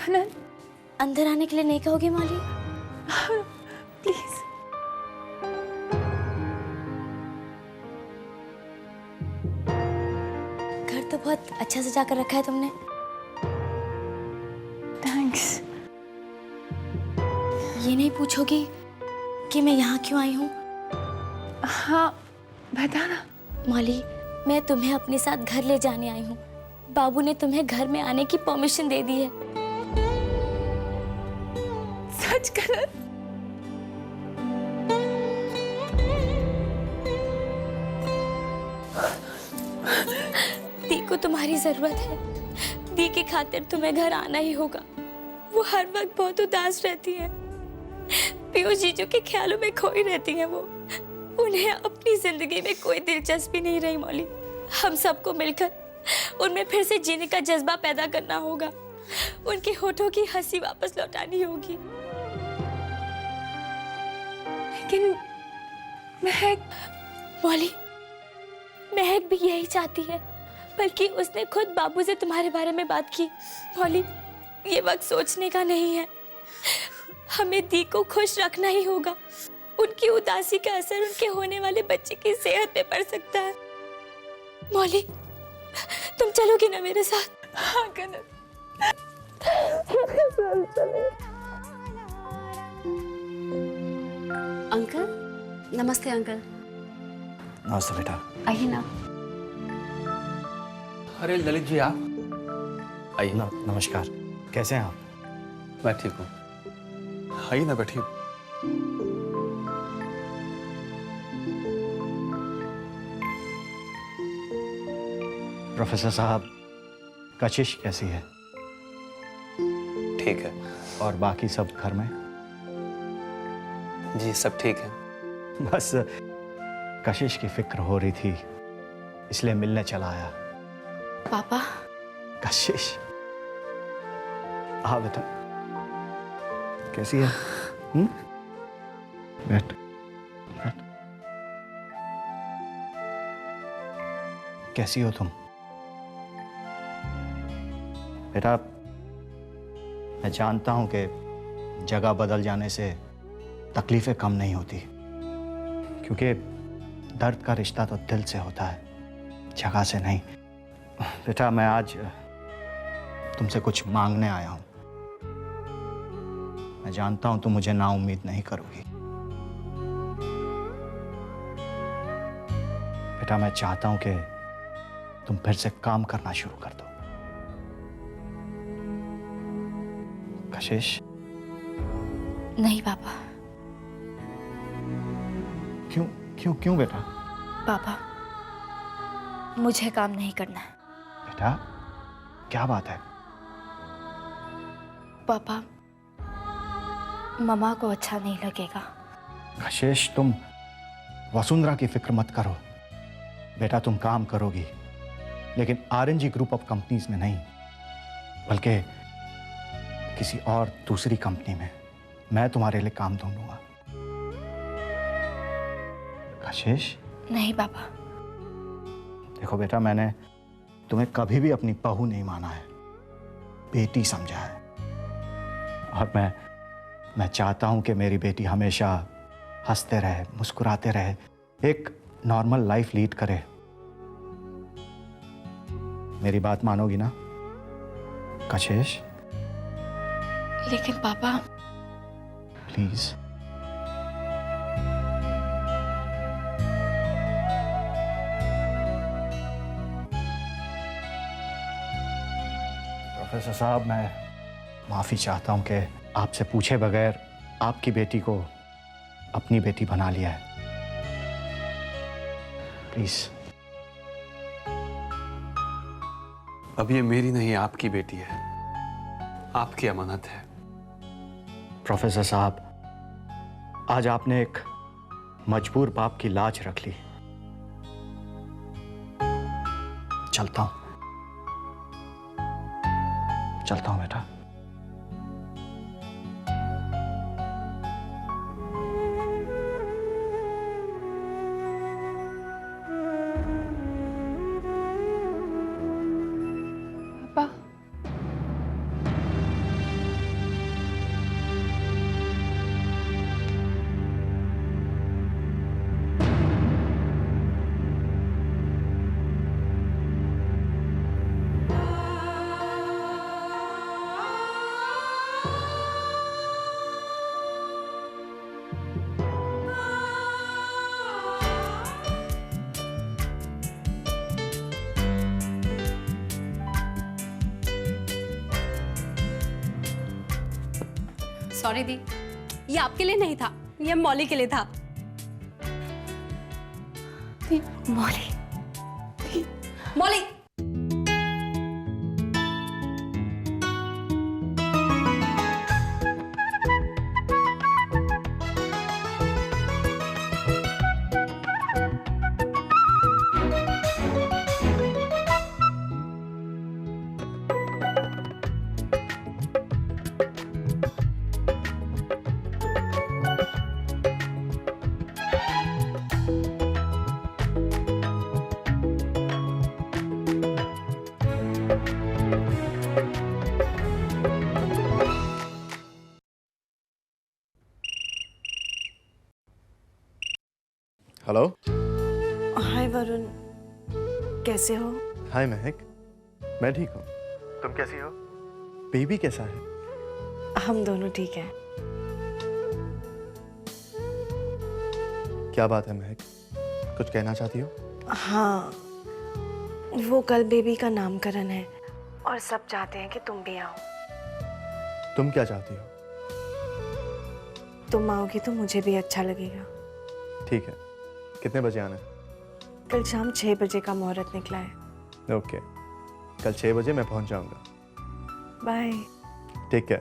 आनंद, अंदर आने के लिए नहीं कहोगे माली? प्लीज। घर तो बहुत अच्छा सजा कर रखा है तुमने। थैंक्स। ये नहीं पूछोगी कि मैं यहाँ क्यों आई हूँ? हाँ बताना। मौली, मैं तुम्हें अपने साथ घर ले जाने आई हूँ। बाबू ने तुम्हें घर में आने की परमिशन दे दी है। सच कनन? दी को तुम्हारी जरूरत है। दी की खातिर तुम्हें घर आना ही होगा। वो हर वक्त बहुत उदास रहती है। पीयूष जीजू के ख्यालों में खोई रहती है वो। उन्हें अपनी जिंदगी में कोई दिलचस्पी नहीं रही मौली। हम सबको मिलकर उनमें फिर से जीने का जज्बा पैदा करना होगा। उनके होठों की हंसी वापस लौटानी होगी। लेकिन महक। मौली, महक भी यही चाहती है, बल्कि उसने खुद बाबू से तुम्हारे बारे में बात की। मौली, ये वक्त सोचने का नहीं है। हमें दी को खुश रखना ही होगा। उनकी उदासी का असर उनके होने वाले बच्चे की सेहत पे पड़ सकता है। मौली, तुम चलोगी ना मेरे साथ? हाँ कनन। अंकल, नमस्ते अंकल। नमस्ते बेटा। आइए ना। अरे ललित जी आप आइए। नमस्कार, कैसे हैं आप? मैं ठीक हूँ। आइए ना, बैठिए। प्रोफेसर साहब, कशिश कैसी है? ठीक है। और बाकी सब घर में? जी सब ठीक है। बस कशिश की फिक्र हो रही थी, इसलिए मिलने चला आया। पापा। कशिश, हाँ बेटा, कैसी है? बैठ बैठ। कैसी हो तुम? बेटा, मैं जानता हूं कि जगह बदल जाने से तकलीफें कम नहीं होती, क्योंकि दर्द का रिश्ता तो दिल से होता है, जगह से नहीं। बेटा, मैं आज तुमसे कुछ मांगने आया हूं। मैं जानता हूं तुम मुझे नाउम्मीद नहीं करोगी। बेटा, मैं चाहता हूं कि तुम फिर से काम करना शुरू कर दो। कशिश? नहीं पापा। क्यों क्यों क्यों बेटा? पापा, मुझे काम नहीं करना है। बेटा, क्या बात है? पापा, मम्मा को अच्छा नहीं लगेगा। कशिश, तुम वसुंधरा की फिक्र मत करो। बेटा, तुम काम करोगी, लेकिन आरएनजी ग्रुप ऑफ कंपनीज में नहीं, बल्कि किसी और दूसरी कंपनी में। मैं तुम्हारे लिए काम ढूंढूंगा। कशिश? नहीं पापा। देखो बेटा, मैंने तुम्हें कभी भी अपनी बहू नहीं माना है, बेटी समझा है। और मैं चाहता हूं कि मेरी बेटी हमेशा हंसते रहे, मुस्कुराते रहे, एक नॉर्मल लाइफ लीड करे। मेरी बात मानोगी ना कशिश? लेकिन पापा। प्लीज। प्रोफेसर साहब, मैं माफी चाहता हूं कि आपसे पूछे बगैर आपकी बेटी को अपनी बेटी बना लिया है। प्लीज। अब ये मेरी नहीं, आपकी बेटी है, आपकी अमानत है। प्रोफेसर साहब, आज आपने एक मजबूर बाप की लाज रख ली। चलता हूं बेटा। पापा। सॉरी दी, ये आपके लिए नहीं था, ये मौली के लिए था। मौली, मौली, हेलो। हाय वरुण, कैसे हो? हाय महक, मैं ठीक हूँ। तुम कैसी हो? बेबी कैसा है? हम दोनों ठीक हैं। क्या बात है महक, कुछ कहना चाहती हो? हाँ, वो कल बेबी का नामकरण है और सब चाहते हैं कि तुम भी आओ। तुम क्या चाहती हो? तुम आओगी तो मुझे भी अच्छा लगेगा। ठीक है, कितने बजे आना है? कल शाम 6 बजे का मुहूर्त निकला है। ओके, कल 6 बजे मैं पहुंच जाऊंगा। बाय। ठीक है।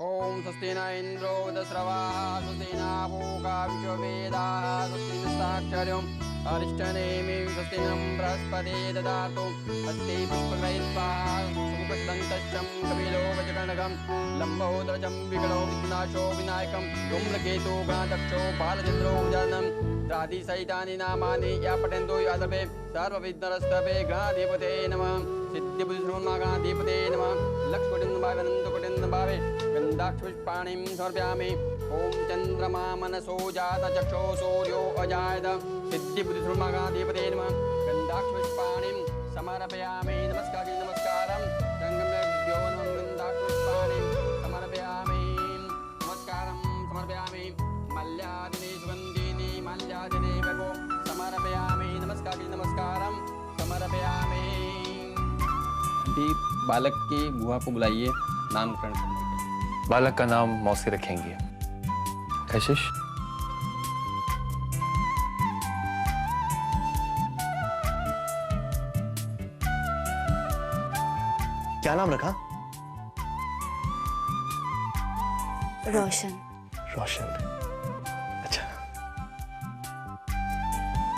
ओम स्वस्ति न इंद्रो दस्रवाः स्वस्ति न भूगा विश्ववेदाः स्वस्ति नस्ताक्षर्यम् अरिष्टनेमि स्वस्ति नं बृहस्पति ददातु अस्ति पुष्पकै स्वाहा सुमुखदन्तश्चं कपिलो वज्रकर्णकं लम्बोदरचं विकलो विघ्नाशो विनायकं धूम्रकेतु गणाध्यक्षो बालचन्द्रो जननं राधिसहितानि नामानि या पठन्तो यादवे सर्वविघ्नरस्तवे गणाधिपते नमः सिद्धिबुद्धिसर्वगणाधिपते नमः लक्ष्मीकुटिन्दभावे गन्धाक्षपुष्पाणिं समर्पयामि। ओम चंद्रमा मनसो जात चक्षो सूर्यो अजायत सिद्धिबुद्धिसर्वगणाधिपते नमः गन्धाक्षपुष्पाणिं समर्पयामि। नमस्कारं गंगम्यो नमः गन्धाक्षपुष्पाणिं समर्पयामि। नमस्कारं समर्पयामि। मल्यादिने सुगन्धिनी मल्यादिने वैभव समर्पयामि। नमस्कारं समर्पयामि। बालक की बुआ को बुलाइए नामकरण करने के। बालक का नाम मौसी रखेंगे। कशिश, क्या नाम रखा? रोशन। रोशन, अच्छा।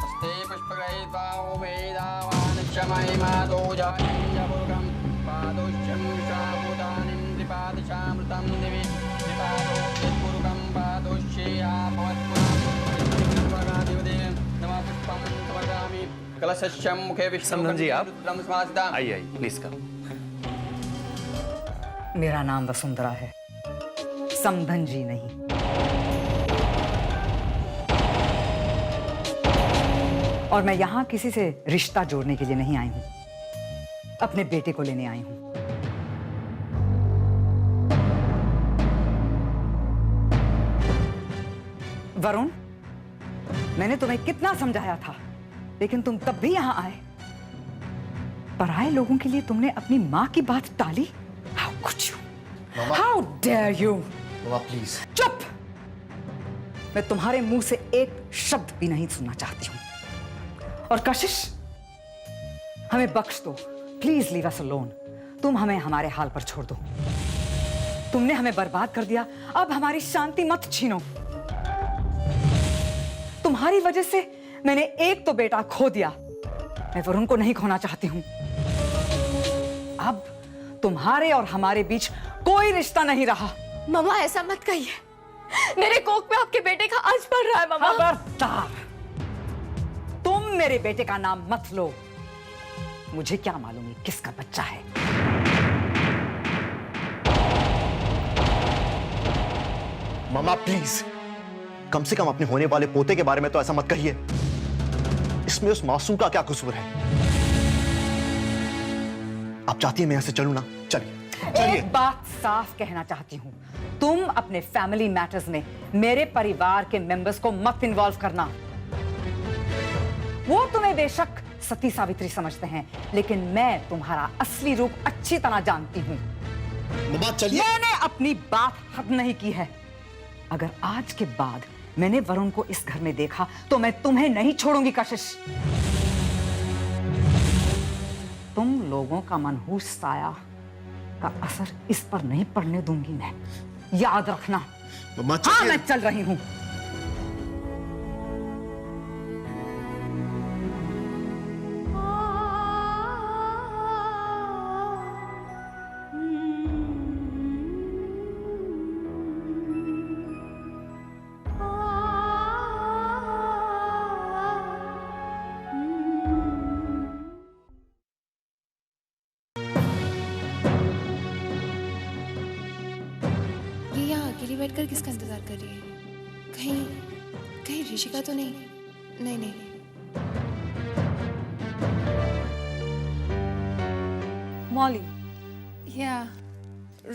हस्ते पुष्पगैर्वा वेदावान् क्षमय मादो जायमुर्गं पादोष्यं विशाभूतानिं त्रिपादशामृतं दिवि त्रिपादो यत्पुरुगं पादोष्येया भवत्पुरादिवदे नमः पुष्पं समर्पयामि। कलशस्यं मुखे समधन जी, आप? रुद्रं समासिता। आइए प्लीज करो। मेरा नाम वसुंधरा है, समधन जी नहीं। और मैं यहां किसी से रिश्ता जोड़ने के लिए नहीं आई हूं, अपने बेटे को लेने आई हूं। वरुण, मैंने तुम्हें कितना समझाया था, लेकिन तुम तब भी यहां आए। पराये लोगों के लिए तुमने अपनी मां की बात टाली। How could you? How dare you? Mama please. चुप! मैं तुम्हारे मुंह से एक शब्द भी नहीं सुनना चाहती हूं। और कशिश, हमें बख्श दो, प्लीज लीव अस अलोन। तुम हमें हमारे हाल पर छोड़ दो। तुमने हमें बर्बाद कर दिया, अब हमारी शांति मत छीनो। तुम्हारी वजह से मैंने एक तो बेटा खो दिया, मैं वरुण को नहीं खोना चाहती हूं। अब तुम्हारे और हमारे बीच कोई रिश्ता नहीं रहा। मम्मा ऐसा मत कहिए, मेरे कोख में आपके बेटे का अंश पड़ रहा है मम्मा। खबरदार, तुम मेरे बेटे का नाम मत लो। मुझे क्या मालूम ये किसका बच्चा है। मामा प्लीज, कम से कम अपने होने वाले पोते के बारे में तो ऐसा मत कहिए। इसमें उस मासूम का क्या कसूर है? आप चाहती हैं मैं यहां से चलूं ना? चलिए। एक बात साफ कहना चाहती हूं, तुम अपने फैमिली मैटर्स में मेरे परिवार के मेंबर्स को मत इन्वॉल्व करना। वो तुम्हें बेशक सती सावित्री समझते हैं, लेकिन मैं तुम्हारा असली रूप अच्छी तरह जानती हूँ। मम्मा चलिए। मैंने अपनी बात हद नहीं की है। अगर आज के बाद मैंने वरुण को इस घर में देखा तो मैं तुम्हें नहीं छोड़ूंगी कशिश। तुम लोगों का मनहूस साया का असर इस पर नहीं पड़ने दूंगी मैं, याद रखना। मम्मा हाँ, चलिए। मैं चल रही हूँ। ये यहाँ अकेली बैठकर किसका इंतजार कर रही है? कहीं कहीं ऋषिका तो नहीं? नहीं नहीं नहीं। Molly. Yeah,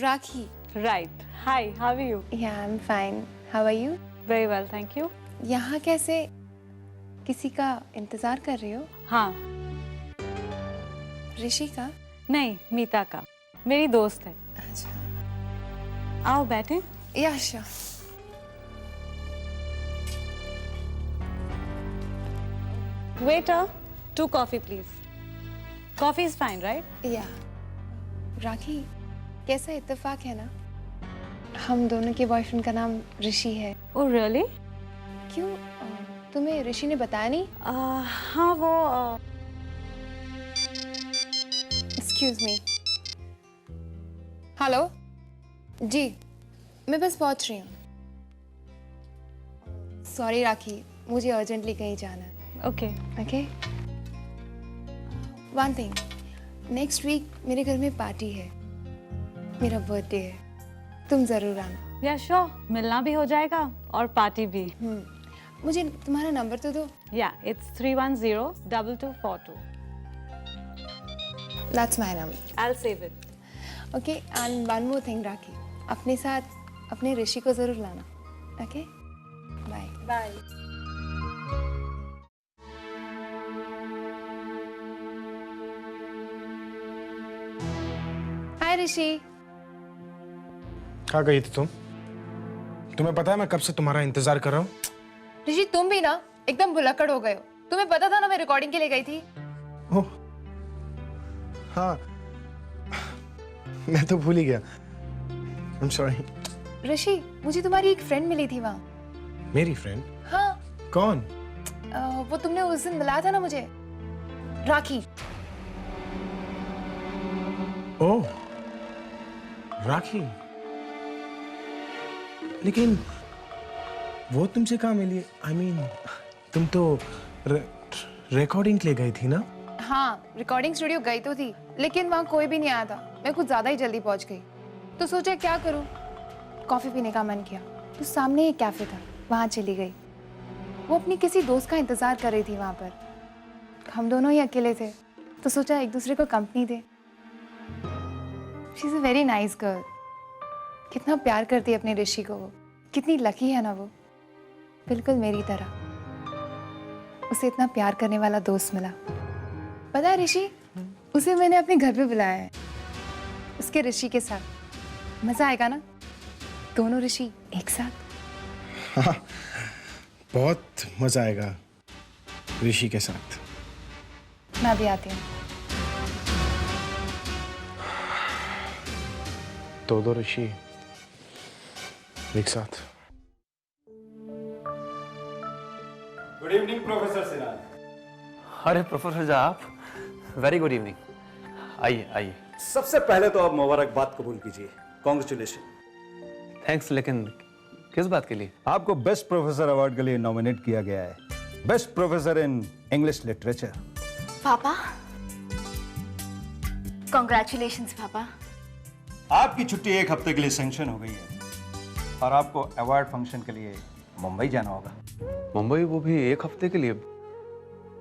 Rakhi. Right. Hi, how are you? Yeah, I'm fine. How are you? Very well, thank you. यहाँ कैसे किसी का इंतजार कर रही हो? हाँ, ऋषिका? नहीं, मीता का। मेरी दोस्त है। अच्छा। आओ बैठे। Yeah, sure. Waiter, 2 coffee please. Coffee is fine, right? Yeah. राखी, कैसा इत्तेफाक है ना? हम दोनों के बॉयफ्रेंड का नाम ऋषि है। Oh really? क्यों? तुम्हें ऋषि ने बताया नहीं? हाँ वो एक्सक्यूज मी। हेलो जी, मैं बस पहुंच रही हूँ। सॉरी राखी, मुझे अर्जेंटली कहीं जाना है। okay. Okay? One thing, next week मेरे घर में पार्टी है, मेरा बर्थडे है, तुम जरूर आना। Yeah, sure. मिलना भी हो जाएगा और पार्टी भी। मुझे तुम्हारा नंबर तो दो। Yeah, it's 310-2242. That's my number. I'll save it. Okay, and one more thing Rakhi, अपने साथ अपने ऋषि को जरूर लाना। Okay, bye bye. Hi Rishi. कहाँ गई थी तुम? तुम्हें पता है मैं कब से तुम्हारा इंतजार कर रहा हूँ? ऋषि तुम भी ना एकदम भुलक्कड़ हो गए हो। तुम्हें पता था ना मैं रिकॉर्डिंग के लिए गई थी। ओह, हाँ, मैं तो भूल ही गया। I'm sorry. ऋषि, मुझे तुम्हारी एक फ्रेंड मिली थी वहाँ। मेरी फ्रेंड? हाँ, कौन? वो तुमने उस दिन मिलाया था ना मुझे, राखी। ओह, राखी। लेकिन वो तुमसे कहाँ मिली? I mean, तुम तो रिकॉर्डिंग के लिए गई थी ना? हाँ, रिकॉर्डिंग स्टूडियो गई तो थी, लेकिन वहाँ कोई भी नहीं आया था। मैं कुछ ज्यादा ही जल्दी पहुँच गई, तो सोचा क्या करूँ, कॉफी पीने का मन किया, तो सामने एक कैफे था, वहाँ चली गई। वो अपनी किसी दोस्त का इंतजार कर रही थी वहाँ पर। हम दोनों ही अकेले थे, तो सोचा एक दूसरे को company they. She is a very nice girl. कितना प्यार करती है अपने ऋषि को वो। कितनी लकी है ना वो, बिल्कुल मेरी तरह। उसे इतना प्यार करने वाला दोस्त मिला। पता है ऋषि, उसे मैंने अपने घर पे बुलाया है, उसके ऋषि के साथ। मजा आएगा ना, दोनों ऋषि एक साथ। हाँ, बहुत मजा आएगा ऋषि के साथ। मैं भी आती हूँ। दो ऋषि एक साथ। Good evening professor Siraj. अरे प्रोफेसर आप, वेरी गुड इवनिंग। आइए आइए। सबसे पहले तो आप मुबारकबाद कबूल कीजिए, कॉन्ग्रेचुलेशन। थैंक्स, लेकिन किस बात के लिए? आपको बेस्ट प्रोफेसर अवार्ड के लिए नॉमिनेट किया गया है, best professor in English literature. पापा, कॉन्ग्रेचुलेशंस पापा। आपकी छुट्टी 1 हफ्ते के लिए सैंक्शन हो गई है और आपको अवार्ड फंक्शन के लिए मुंबई जाना होगा। मुंबई, वो भी 1 हफ्ते के लिए?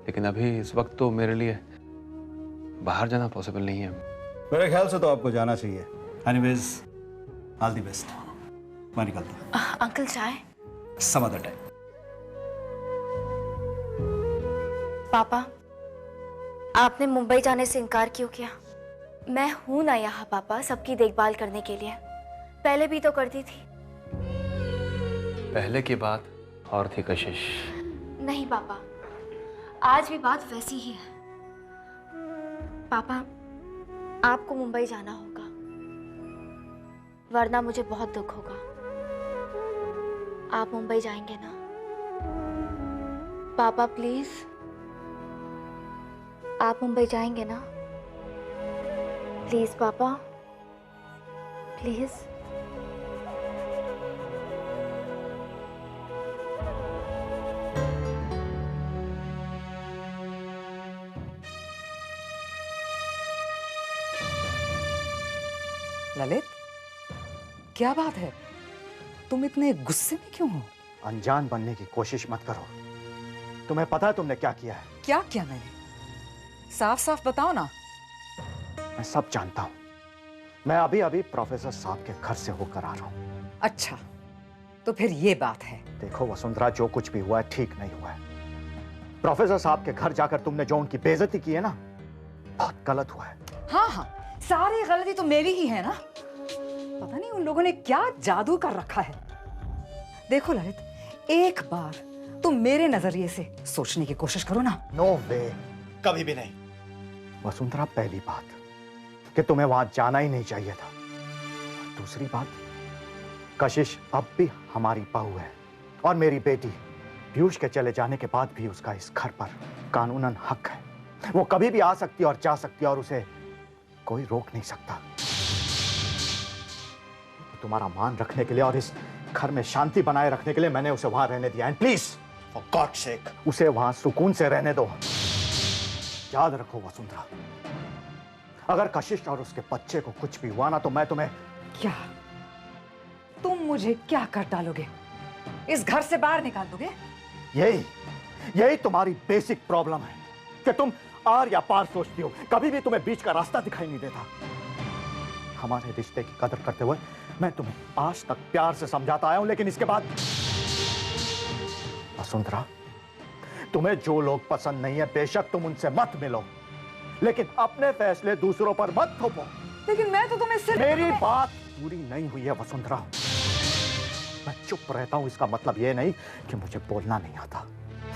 लेकिन अभी इस वक्त तो मेरे लिए बाहर जाना पॉसिबल नहीं है। मेरे ख्याल से तो आपको जाना चाहिए। Anyways, all the best. मैं निकलता हूं। अंकल चाय? Some other time. पापा, आपने मुंबई जाने से इनकार क्यों किया? मैं हूं ना यहाँ पापा सबकी देखभाल करने के लिए। पहले भी तो करती थी। पहले की बात और थी कशिश। नहीं पापा, आज भी बात वैसी ही है। पापा, आपको मुंबई जाना होगा, वरना मुझे बहुत दुख होगा। आप मुंबई जाएंगे ना पापा? प्लीज, आप मुंबई जाएंगे ना? प्लीज पापा, प्लीज। ललित, क्या बात है? तुम इतने गुस्से में क्यों हो? अनजान बनने की कोशिश मत करो। तुम्हें पता है तुमने क्या किया है? क्या किया मैंने? साफ साफ बताओ ना। मैं सब जानता हूं। मैं अभी अभी प्रोफेसर साहब के घर से होकर आ रहा हूं। अच्छा, तो फिर ये बात है। देखो वसुंधरा, जो कुछ भी हुआ है ठीक नहीं हुआ है। प्रोफेसर साहब के घर जाकर तुमने जो उनकी बेइज्जती की है ना, बहुत गलत हुआ है। हाँ हाँ, सारी गलती तो मेरी ही है ना। पता नहीं उन लोगों ने क्या जादू कर रखा है। देखो ललित, एक बार तुम मेरे नजरिए से सोचने की कोशिश करो ना। नो वे, कभी भी नहीं। वसुंधरा, पहली बात कि तुम्हें वहां जाना ही नहीं चाहिए था। दूसरी बात, कशिश अब भी हमारी बहू है और मेरी बेटी। पीयूष के चले जाने के बाद भी उसका इस घर पर कानूनन हक है। वो कभी भी आ सकती है और जा सकती है और उसे कोई रोक नहीं सकता। तुम्हारा मान रखने के लिए और इस घर में शांति बनाए रखने के लिए मैंने उसे वहां रहने दिया। And please, for God sake, उसे वहां सुकून से रहने दो। याद रखो वसुंधरा, अगर कशिश और उसके बच्चे को कुछ भी हुआ ना तो मैं तुम्हें... क्या तुम मुझे क्या कर डालोगे? इस घर से बाहर निकाल दोगे? यही तुम्हारी बेसिक प्रॉब्लम है कि तुम आर या पार सोचती हो। कभी भी तुम्हें बीच का रास्ता दिखाई नहीं देता। हमारे रिश्ते की कदर करते हुए मैं तुम्हें आज तक प्यार से समझाता आया हूं, लेकिन इसके बाद... वसुंधरा, तुम्हें जो लोग पसंद नहीं है बेशक तुम उनसे मत मिलो, लेकिन अपने फैसले दूसरों पर मत थोपो। लेकिन मैं तो तुम्हें सिर्फ... मेरी बात पूरी नहीं हुई है वसुंधरा। मैं चुप रहता हूं, इसका मतलब यह नहीं कि मुझे बोलना नहीं आता।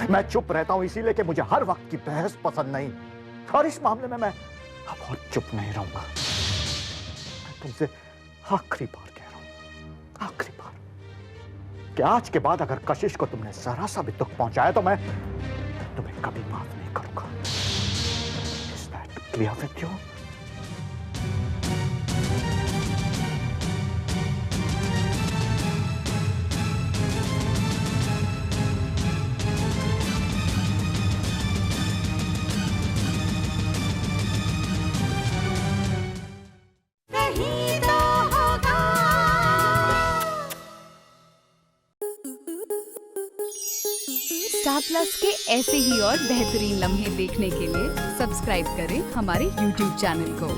मैं चुप रहता हूं इसीलिए कि मुझे हर वक्त की बहस पसंद नहीं, और इस मामले में मैं अब और चुप नहीं रहूंगा। मैं तुमसे आखिरी बार कह रहा हूं, आखिरी बार, कि आज के बाद अगर कशिश को तुमने जरा सा भी दुख पहुंचाया तो मैं तुम्हें कभी माफ नहीं करूंगा। Is that clear with you? Star plus के ऐसे ही और बेहतरीन लम्हे देखने के लिए सब्सक्राइब करें हमारे YouTube चैनल को।